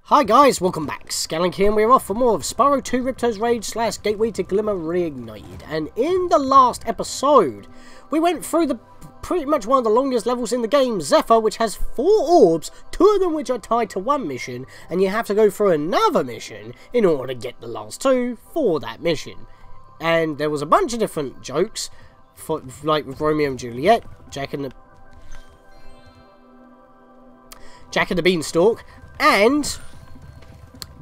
Hi guys, welcome back. Scatlink here, and we're off for more of Spyro 2 Ripto's Rage / Gateway to Glimmer Reignited. And in the last episode, we went through pretty much one of the longest levels in the game, Zephyr, which has 4 orbs, 2 of them which are tied to one mission, and you have to go through another mission in order to get the last 2 for that mission. And there was a bunch of different jokes, like with Romeo and Juliet, Jack and the Beanstalk, and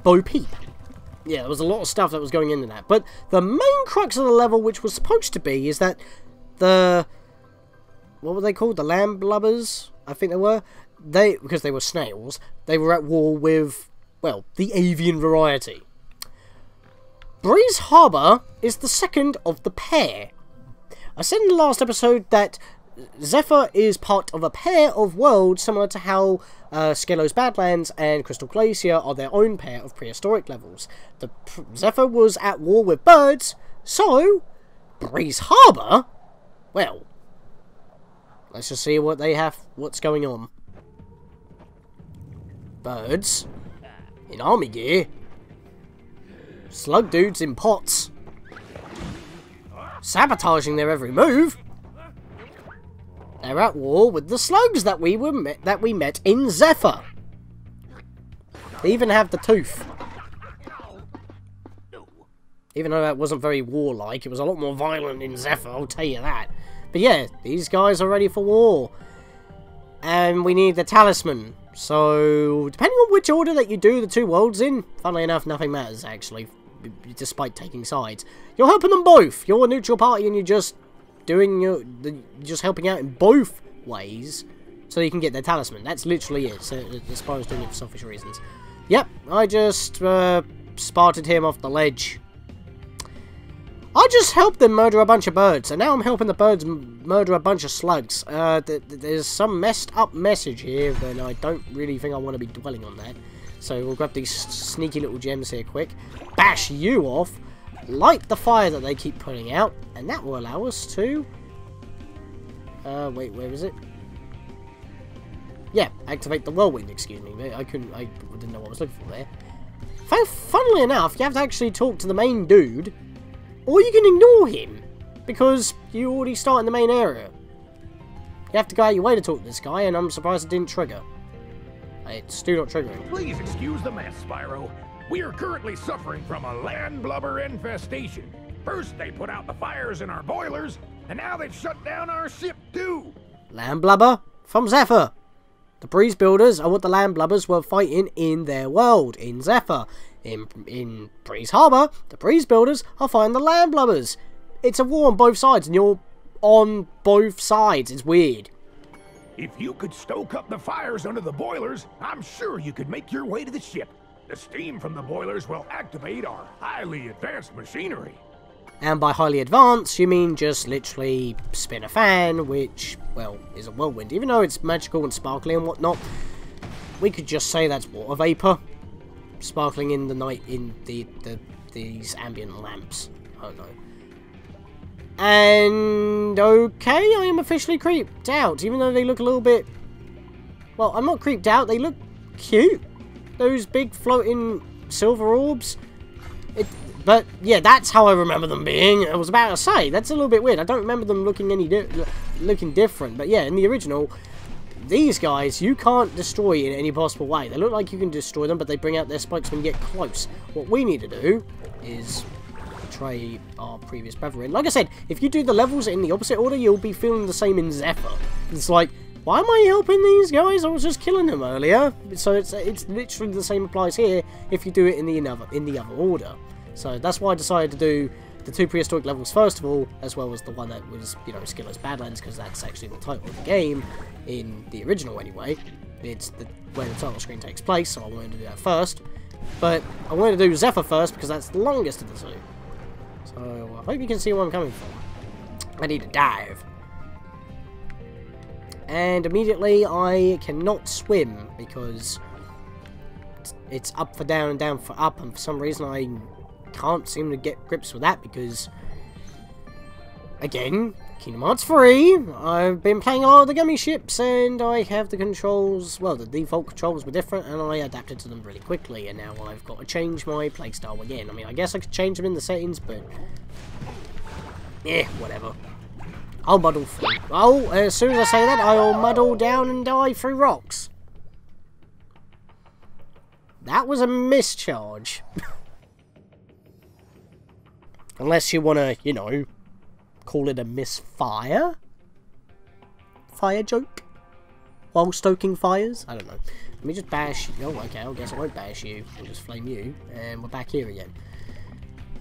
Bo Peep. Yeah, there was a lot of stuff that was going into that. But the main crux of the level, which was supposed to be, is that what were they called? The Landblubbers, I think they were. Because they were snails, they were at war with, well, the avian variety. Breeze Harbor is the second of the pair. I said in the last episode that Zephyr is part of a pair of worlds similar to how Skelos Badlands and Crystal Glacier are their own pair of prehistoric levels. Zephyr was at war with birds, so Breeze Harbor, well, let's just see what they have, what's going on. Birds in army gear, slug dudes in pots, sabotaging their every move. They're at war with the slugs that we met in Zephyr. They even have the tooth. Even though that wasn't very warlike, it was a lot more violent in Zephyr, I'll tell you that. But yeah, these guys are ready for war. And we need the talisman. So, depending on which order that you do the 2 worlds in, funnily enough, nothing matters actually, despite taking sides. You're helping them both. You're a neutral party and you're just just helping out in both ways so you can get their talisman. That's literally it. So Spyro's doing it for selfish reasons. Yep, I just sparted him off the ledge. I just helped them murder a bunch of birds, and now I'm helping the birds murder a bunch of slugs. There's some messed up message here, but I don't really think I want to be dwelling on that. So we'll grab these sneaky little gems here quick, bash you off, light the fire that they keep putting out, and that will allow us to wait, where is it? Yeah, activate the whirlwind, excuse me. I didn't know what I was looking for there. Funnily enough, you have to actually talk to the main dude, or you can ignore him, because you already start in the main area. You have to go out your way to talk to this guy, and I'm surprised it didn't trigger. It's do not triggering. Please excuse the mess, Spyro. We are currently suffering from a landblubber infestation. First they put out the fires in our boilers, and now they've shut down our ship too. Landblubber from Zephyr. The Breezebuilders are what the Landblubbers were fighting in their world, in Zephyr. In Breeze Harbor, the Breezebuilders are fighting the Landblubbers. It's a war on both sides, and you're on both sides. It's weird. If you could stoke up the fires under the boilers, I'm sure you could make your way to the ship. The steam from the boilers will activate our highly advanced machinery. And by highly advanced, you mean just literally spin a fan, which, well, is a whirlwind. Even though it's magical and sparkly and whatnot, we could just say that's water vapor sparkling in the night in these ambient lamps. Oh no. And okay, I am officially creeped out, even though they look a little bit, well, I'm not creeped out, they look cute. Those big floating silver orbs. But yeah, that's how I remember them being. I was about to say, that's a little bit weird. I don't remember them looking looking different. But yeah, in the original, these guys, you can't destroy in any possible way. They look like you can destroy them, but they bring out their spikes when you get close. What we need to do is betray our previous brethren. Like I said, if you do the levels in the opposite order, you'll be feeling the same in Zephyr. It's like, why am I helping these guys? I was just killing them earlier. So it's literally the same applies here if you do it in the other order. So that's why I decided to do the 2 prehistoric levels first of all, as well as the one that was, you know, Skelos Badlands, because that's actually the title of the game in the original anyway. It's where the title screen takes place, so I wanted to do that first. But I wanted to do Zephyr first because that's the longest of the 2. So I hope you can see where I'm coming from. I need to dive. And immediately I cannot swim because it's up for down and down for up, and for some reason I can't seem to get grips with that because, again, Kingdom Hearts 3, I've been playing a lot of the gummy ships, and I have the controls, well, the default controls were different, and I adapted to them really quickly, and now I've got to change my playstyle again. I mean, I guess I could change them in the settings, but, whatever. I'll muddle through. Oh, as soon as I say that, I'll muddle down and die through rocks. That was a mischarge. Unless you want to, you know, call it a misfire? Fire joke? While stoking fires? I don't know. Let me just bash... Oh, okay, I guess I won't bash you. I'll just flame you. And we're back here again.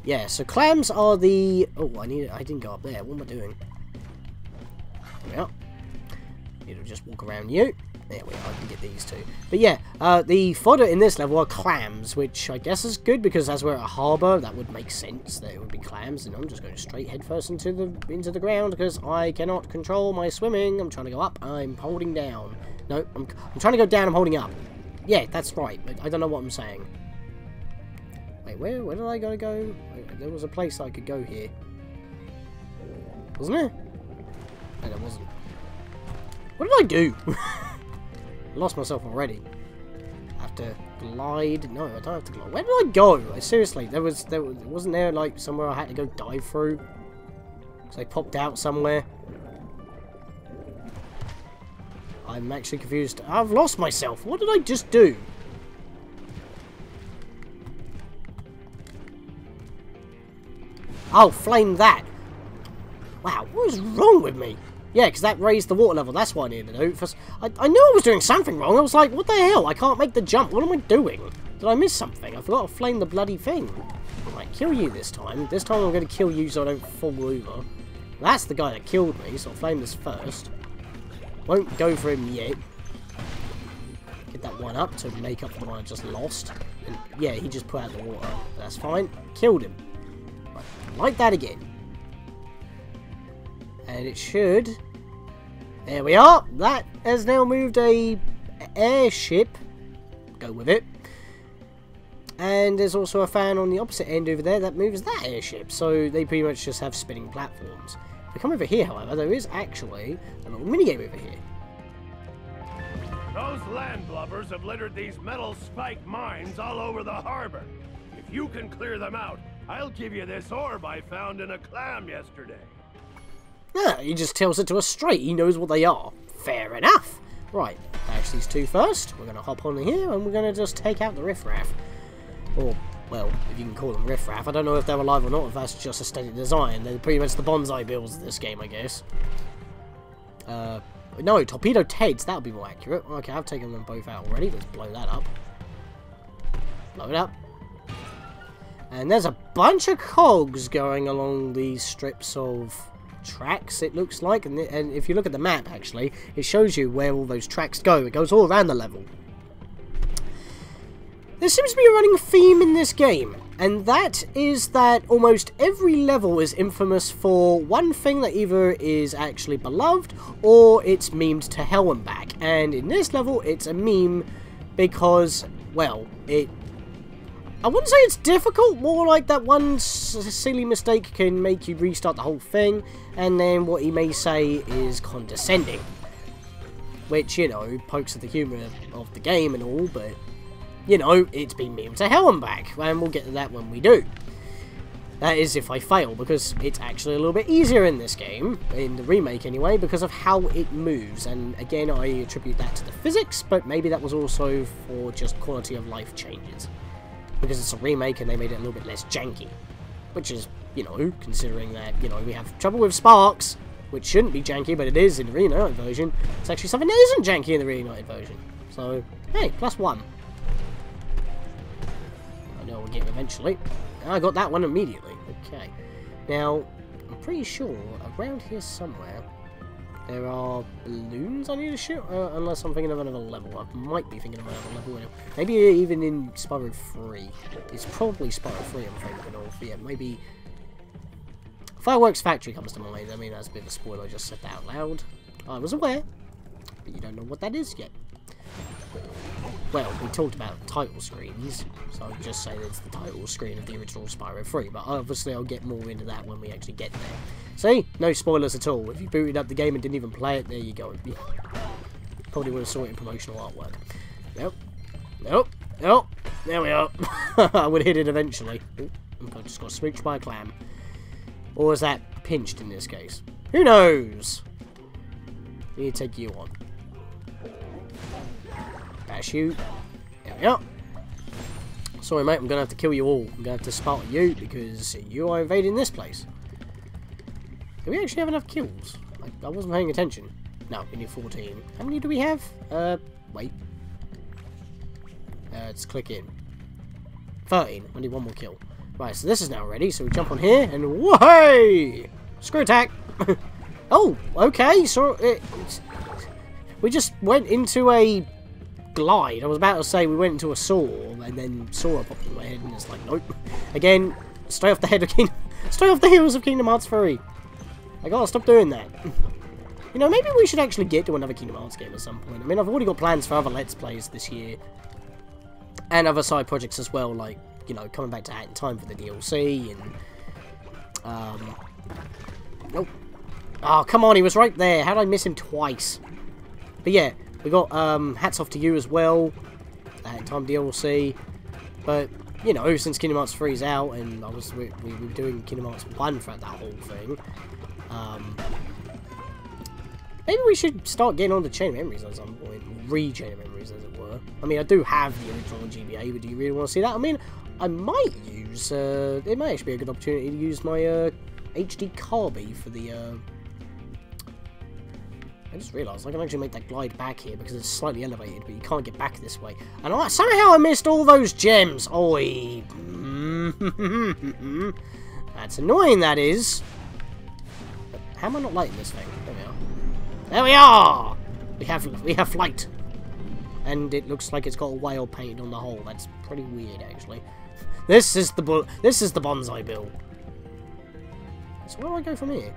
Yeah, so clams are the... Oh, I didn't go up there. What am I doing? There we are. Need to just walk around you. There we are, I can get these two. But yeah, the fodder in this level are clams, which I guess is good because as we're at a harbour, that would make sense that it would be clams. And I'm just going straight headfirst into the ground because I cannot control my swimming. I'm trying to go up, I'm holding down. No, I'm trying to go down, I'm holding up. Yeah, that's right. I don't know what I'm saying. Wait, where did I gotta go? There was a place I could go here. Wasn't there? No, there wasn't. What did I do? Lost myself already. I have to glide. No, I don't have to glide. Where did I go? Seriously, wasn't there like somewhere I had to go dive through? So I popped out somewhere. I'm actually confused. I've lost myself. What did I just do? Oh, flame that. Wow, what is wrong with me? Yeah, because that raised the water level. That's what I needed to do. First, I knew I was doing something wrong. I was like, what the hell? I can't make the jump. What am I doing? Did I miss something? I forgot to flame the bloody thing. I might kill you this time. This time I'm going to kill you so I don't fall over. That's the guy that killed me, so I'll flame this first. Won't go for him yet. Get that one up to make up for the one I just lost. And yeah, he just put out the water. That's fine. Killed him. Right, like that again. And it should... There we are. That has now moved a airship. Go with it. And there's also a fan on the opposite end over there that moves that airship. So they pretty much just have spinning platforms. If we come over here, however, there is actually a little minigame over here. Those landblubbers have littered these metal spike mines all over the harbor. If you can clear them out, I'll give you this orb I found in a clam yesterday. Yeah, he just tells it to us straight. He knows what they are. Fair enough. Right, bash these two first. We're going to hop on here and we're going to just take out the riffraff. Or, well, if you can call them riffraff. I don't know if they're alive or not, if that's just aesthetic design. They're pretty much the bonsai bills of this game, I guess. No, torpedo Teds. That would be more accurate. Okay, I've taken them both out already. Let's blow that up. Blow it up. And there's a bunch of cogs going along these strips of... tracks, it looks like, and if you look at the map, actually, it shows you where all those tracks go. It goes all around the level. There seems to be a running theme in this game, and that is that almost every level is infamous for one thing that either is actually beloved, or it's memed to hell and back. And in this level, it's a meme because, well, I wouldn't say it's difficult, more like that one silly mistake can make you restart the whole thing, and then what he may say is condescending. Which, you know, pokes at the humour of the game and all, but, you know, it's been memed to hell and back, and we'll get to that when we do. That is if I fail, because it's actually a little bit easier in this game, in the remake anyway, because of how it moves, and again, I attribute that to the physics, but maybe that was also for just quality of life changes. Because it's a remake and they made it a little bit less janky. Which is, you know, considering that, you know, we have trouble with sparks, which shouldn't be janky, but it is in the Reignited version. It's actually something that isn't janky in the Reignited version. So, hey, +1. I know we'll get eventually. I got that one immediately. Okay. Now, I'm pretty sure around here somewhere there are balloons I need to shoot, unless I'm thinking of another level. I might be thinking of another level. Maybe even in Spyro 3. It's probably Spyro 3 I'm thinking of. Yeah, maybe... Fireworks Factory comes to mind. I mean, that's a bit of a spoiler, I just said that out loud. I was aware, but you don't know what that is yet. Well, we talked about title screens, so I'll just say that it's the title screen of the original Spyro 3, but obviously I'll get more into that when we actually get there. See? No spoilers at all. If you booted up the game and didn't even play it, there you go. Probably would have saw it in promotional artwork. Nope. Nope. Nope. There we are. I would hit it eventually. Ooh, I just got smooched by a clam. Or is that pinched in this case? Who knows? We need to take you on. Bash you. There we are. Sorry, mate. I'm going to have to kill you all. I'm going to have to spot you because you are invading this place. Do we actually have enough kills? I wasn't paying attention. No, we need 14. How many do we have? Wait. Let's click in. 13. I need one more kill. Right, so this is now ready. So we jump on here and whoa! Screw attack! Oh, okay. So we just went into a glide. I was about to say we went into a saw and then Sora popped in my head and it's like, nope. Again, straight off the head of straight off the heels of Kingdom Hearts 3. I gotta stop doing that. You know, maybe we should actually get to another Kingdom Hearts game at some point. I mean, I've already got plans for other Let's Plays this year. And other side projects as well, like, you know, coming back to Hat in Time for the DLC and... Nope. Oh, come on, he was right there. How did I miss him twice? But yeah, we got Hats Off to You as well. The Hat in Time DLC. But, you know, since Kingdom Hearts 3 is out and we were doing Kingdom Hearts 1 throughout that whole thing. Maybe we should start getting on the Chain of Memories at some point. Re-Chain of Memories, as it were. I mean, I do have the original GBA, but do you really want to see that? I mean, I might use... it might actually be a good opportunity to use my HD Carby for the... I just realised I can actually make that glide back here because it's slightly elevated, but you can't get back this way. And somehow I missed all those gems! Oi! That's annoying, that is. But how am I not lighting this thing? There we are. There we are! We have flight. And it looks like it's got a whale painted on the hull. That's pretty weird, actually. This is the bonsai bill. So where do I go from here?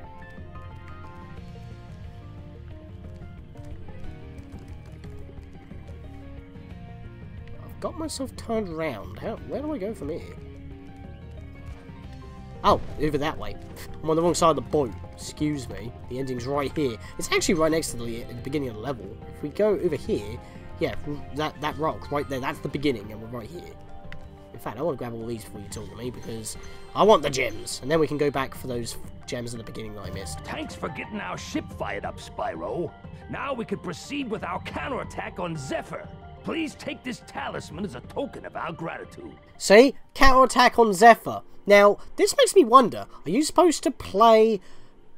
I've got myself turned around. Where do I go from here? Oh, over that way. I'm on the wrong side of the boat. Excuse me. The ending's right here. It's actually right next to the beginning of the level. If we go over here, yeah, that rock right there, that's the beginning, and we're right here. In fact, I want to grab all these before you talk to me, because I want the gems. And then we can go back for those gems in the beginning that I missed. Thanks for getting our ship fired up, Spyro. Now we can proceed with our counterattack on Zephyr. Please take this talisman as a token of our gratitude. See? Counterattack on Zephyr. Now, this makes me wonder, are you supposed to play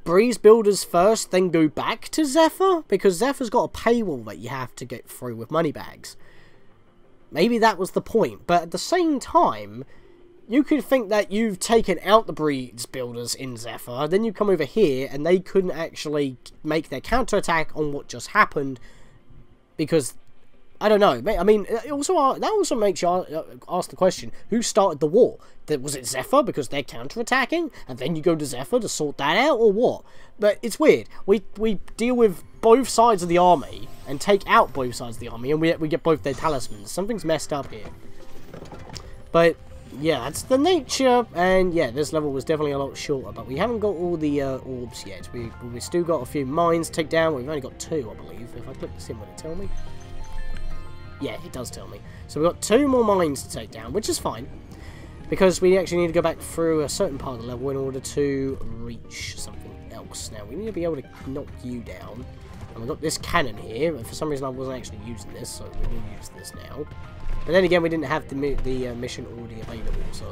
Breezebuilders first, then go back to Zephyr? Because Zephyr's got a paywall that you have to get through with money bags. Maybe that was the point, but at the same time, you could think that you've taken out the Breezebuilders in Zephyr, then you come over here, and they couldn't actually make their counterattack on what just happened, because... I don't know. I mean, that also makes you ask the question, who started the war? Was it Zephyr because they're counterattacking? And then you go to Zephyr to sort that out, or what? But it's weird. We deal with both sides of the army, and take out both sides of the army, and we get both their talismans. Something's messed up here. But, yeah, that's the nature. And, yeah, this level was definitely a lot shorter, but we haven't got all the orbs yet. We still got a few mines to take down. We've only got 2, I believe. If I click this in, will it tell me? Yeah, it does tell me. So we've got 2 more mines to take down, which is fine. Because we actually need to go back through a certain part of the level in order to reach something else. Now, we need to be able to knock you down. And we've got this cannon here, but for some reason I wasn't actually using this, so we will use this now. But then again, we didn't have the mission already available, so...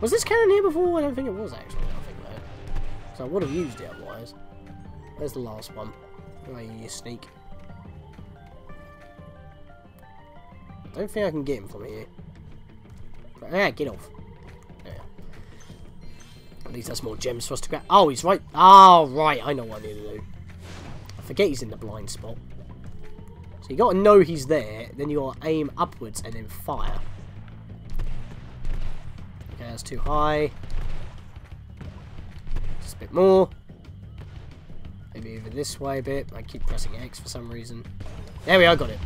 Was this cannon here before? I don't think it was, actually. I think that. So I would have used it otherwise. Where's the last one? Where are you sneak? I don't think I can get him from here. Ah, get off. Yeah. At least that's more gems for us to grab. Oh, he's right. Oh, right. I know what I need to do. I forget he's in the blind spot. So you got to know he's there. Then you got to aim upwards and then fire. Okay, that's too high. Just a bit more. Maybe over this way a bit. I keep pressing X for some reason. There we are. Got it.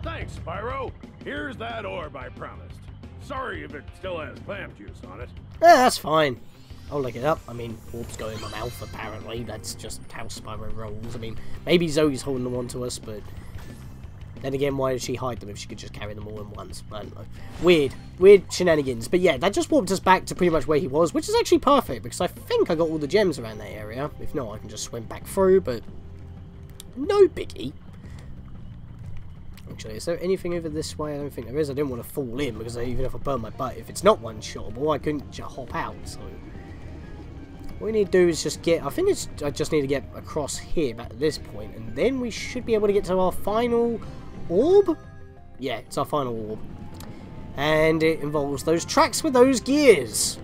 Thanks, Spyro. Here's that orb I promised. Sorry if it still has clam juice on it. Yeah, that's fine. I'll look it up. I mean, orbs go in my mouth, apparently. That's just how Spyro rolls. I mean, maybe Zoe's holding them on to us, but... Then again, why did she hide them if she could just carry them all in once? I don't know. Weird. Weird shenanigans. But yeah, that just warped us back to pretty much where he was, which is actually perfect, because I think I got all the gems around that area. If not, I can just swim back through, but... No biggie. Actually, is there anything over this way? I don't think there is. I didn't want to fall in, because even if I burn my butt, if it's not one-shotable, I couldn't just hop out, so... What we need to do is just get... I just need to get across here, back at this point, and then we should be able to get to our final... orb? Yeah, it's our final orb. And it involves those tracks with those gears.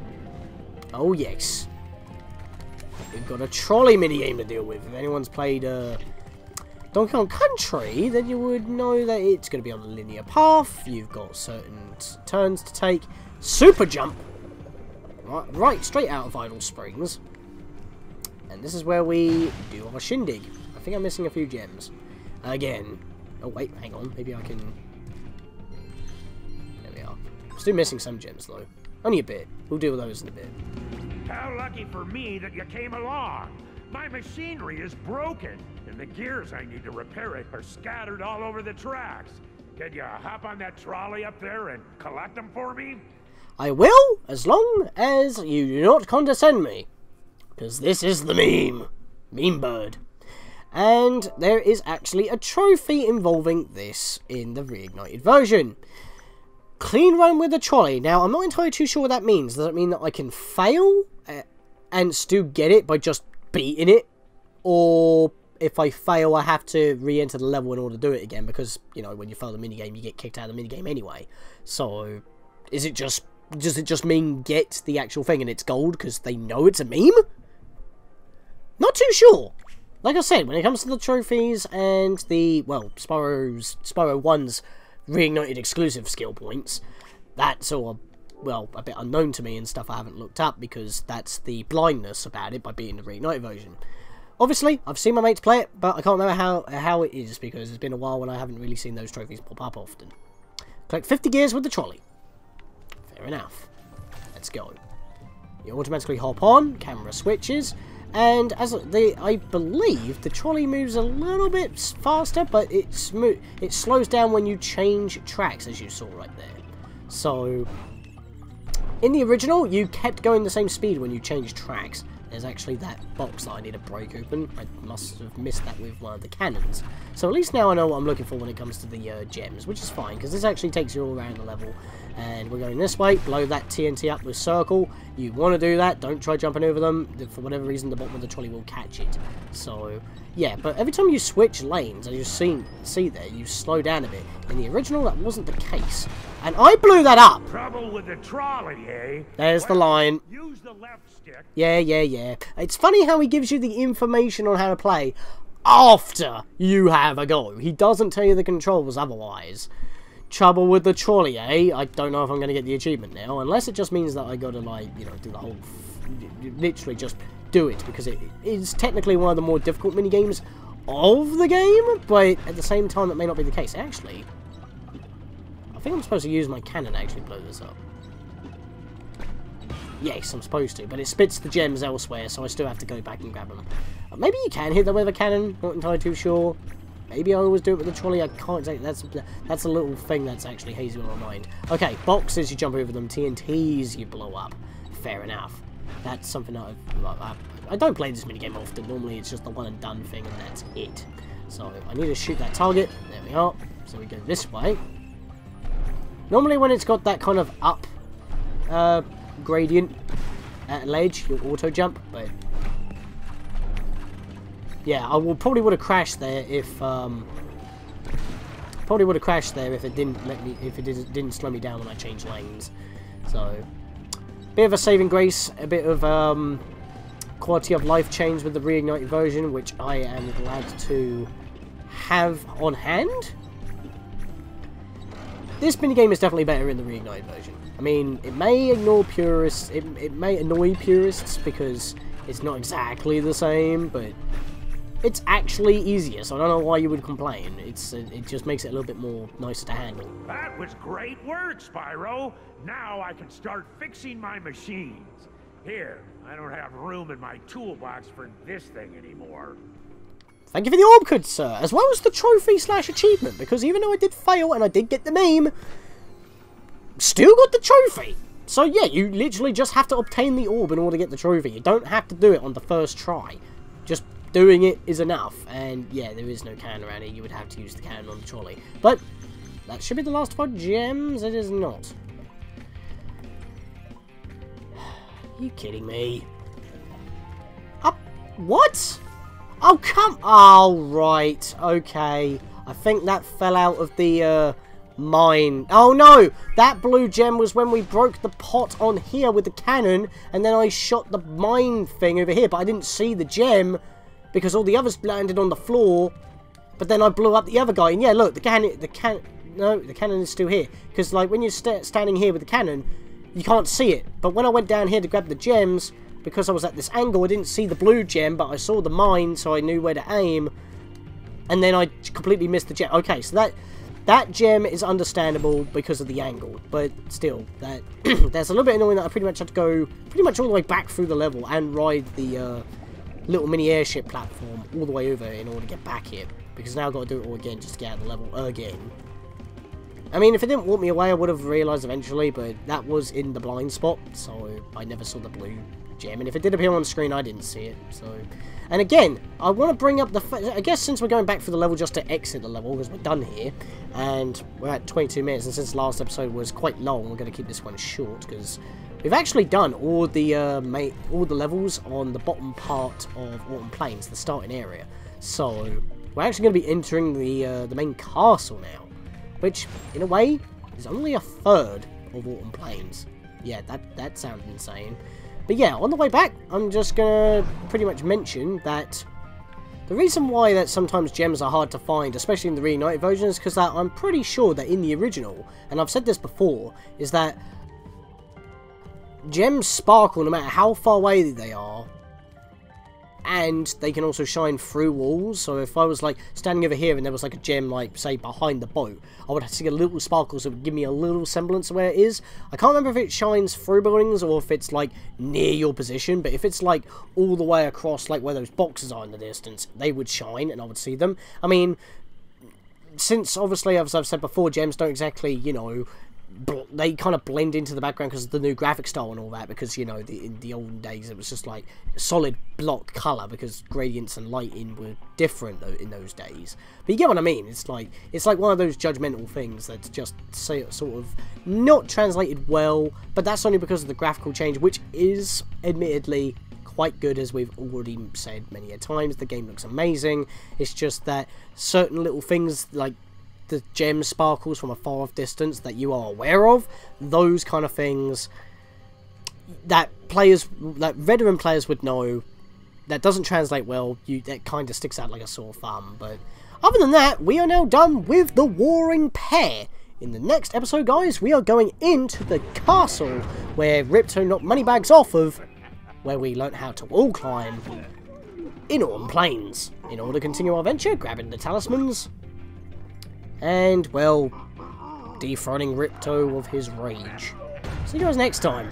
Oh, yes. We've got a trolley minigame to deal with. If anyone's played Donkey Kong Country, then you would know that it's going to be on a linear path. You've got certain turns to take. Super jump. Right, straight out of Idle Springs. And this is where we do our shindig. I think I'm missing a few gems. Again. Oh, wait, hang on. Maybe I can... There we are. I'm still missing some gems, though. Only a bit. We'll deal with those in a bit. How lucky for me that you came along. My machinery is broken, and the gears I need to repair it are scattered all over the tracks. Can you hop on that trolley up there and collect them for me? I will, as long as you do not condescend me. Because this is the meme. Meme bird. And there is actually a trophy involving this in the Reignited version. Clean run with the trolley. Now, I'm not entirely too sure what that means. Does that mean that I can fail and still get it by just beating it? Or if I fail, I have to re-enter the level in order to do it again? Because, you know, when you fail the minigame, you get kicked out of the minigame anyway. So, does it just mean get the actual thing and it's gold because they know it's a meme? Not too sure. Like I said, when it comes to the trophies and the, well, Spyro 1's Reignited exclusive skill points, that's all, well, a bit unknown to me and stuff I haven't looked up because that's the blindness about it by being the Reignited version. Obviously, I've seen my mates play it, but I can't remember how it is because it's been a while when I haven't really seen those trophies pop up often. Collect 50 gears with the trolley. Fair enough. Let's go. You automatically hop on, camera switches, and as I believe the trolley moves a little bit faster, but it slows down when you change tracks, as you saw right there. So, in the original, you kept going the same speed when you changed tracks. There's actually that box that I need to break open. I must have missed that with one of the cannons. So at least now I know what I'm looking for when it comes to the gems, which is fine, because this actually takes you all around the level. And we're going this way, blow that TNT up with circle. You want to do that, don't try jumping over them. For whatever reason, the bottom of the trolley will catch it. So, yeah, but every time you switch lanes, as you see there, you slow down a bit. In the original, that wasn't the case. And I blew that up! Trouble with the trolley, eh? There's the line. Use the left stick. Yeah. It's funny how he gives you the information on how to play after you have a go. He doesn't tell you the controls otherwise. Trouble with the trolley, eh? I don't know if I'm going to get the achievement now, unless it just means that I got to, like, you know, do the whole... literally just do it, because it is technically one of the more difficult minigames of the game, but at the same time, it may not be the case. Actually, I think I'm supposed to use my cannon to actually blow this up. Yes, I'm supposed to, but it spits the gems elsewhere, so I still have to go back and grab them. Maybe you can hit them with a cannon, not entirely too sure. Maybe I always do it with the trolley, I can't say. That's a little thing that's actually hazy on my mind. Okay, boxes, you jump over them. TNTs, you blow up. Fair enough. That's something that I don't play this minigame often. Normally it's just the one and done thing, and that's it. So, I need to shoot that target. There we are. So we go this way. Normally when it's got that kind of up gradient at ledge, you'll auto jump, but yeah, I probably would have crashed there if it didn't let me, if it didn't slow me down when I changed lanes. So, bit of a saving grace, a bit of quality of life change with the Reignited version, which I am glad to have on hand. This minigame is definitely better in the Reignited version. I mean, it may ignore purists, it may annoy purists because it's not exactly the same, but it's actually easier, so I don't know why you would complain. It just makes it a little bit more nicer to handle. That was great work, Spyro. Now I can start fixing my machines. Here, I don't have room in my toolbox for this thing anymore. Thank you for the orb, good sir, as well as the trophy/achievement, because even though I did fail and I did get the meme, still got the trophy. So yeah, you literally just have to obtain the orb in order to get the trophy. You don't have to do it on the first try. Just doing it is enough. And yeah, there is no cannon around here. You would have to use the cannon on the trolley. But that should be the last of our gems. It is not. Are you kidding me? What? Oh, come... Oh, right. Okay. I think that fell out of the, mine. Oh, no! That blue gem was when we broke the pot on here with the cannon, and then I shot the mine thing over here, but I didn't see the gem, because all the others landed on the floor, but then I blew up the other guy, and yeah, look, the cannon is still here, because, like, when you're standing here with the cannon, you can't see it, but when I went down here to grab the gems... Because I was at this angle, I didn't see the blue gem, but I saw the mine, so I knew where to aim. And then I completely missed the gem. Okay, so that gem is understandable because of the angle. But still, that's a little bit annoying that I pretty much had to go pretty much all the way back through the level and ride the little mini airship platform all the way over in order to get back here. Because now I've got to do it all again just to get out of the level again. I mean, if it didn't walk me away, I would have realised eventually, but that was in the blind spot, so I never saw the blue gem, and if it did appear on the screen, I didn't see it, so... And again, I want to bring up the... I guess since we're going back through the level just to exit the level, because we're done here, and we're at 22 minutes, and since the last episode was quite long, we're going to keep this one short, because we've actually done all the levels on the bottom part of Autumn Plains, the starting area. So, we're actually going to be entering the main castle now, which, in a way, is only a third of Autumn Plains. Yeah, that sounds insane. But yeah, on the way back, I'm just going to pretty much mention that the reason why that sometimes gems are hard to find, especially in the Reignited version, is because I'm pretty sure that in the original, and I've said this before, is that gems sparkle no matter how far away they are, and they can also shine through walls. So if I was like standing over here and there was like a gem, like say behind the boat, I would see a little sparkle, so it would give me a little semblance of where it is. I can't remember if it shines through buildings or if it's like near your position, but if it's like all the way across, like where those boxes are in the distance, they would shine and I would see them. I mean, since obviously, as I've said before, gems don't exactly, you know, they kind of blend into the background because of the new graphic style and all that, because, you know, in the olden days it was just like solid block colour because gradients and lighting were different in those days. But you get what I mean. It's like one of those judgmental things that's just sort of not translated well, but that's only because of the graphical change, which is admittedly quite good, as we've already said many a times. The game looks amazing. It's just that certain little things like the gem sparkles from a far off distance that you are aware of, those kind of things that veteran players would know, that doesn't translate well, that kind of sticks out like a sore thumb. But other than that, we are now done with the Warring Pair. In the next episode, guys, we are going into the castle where Ripto knocked Moneybags off of, where we learnt how to wall climb in Autumn Plains, in order to continue our adventure, grabbing the talismans, and, well, dethroning Ripto of his rage. See you guys next time.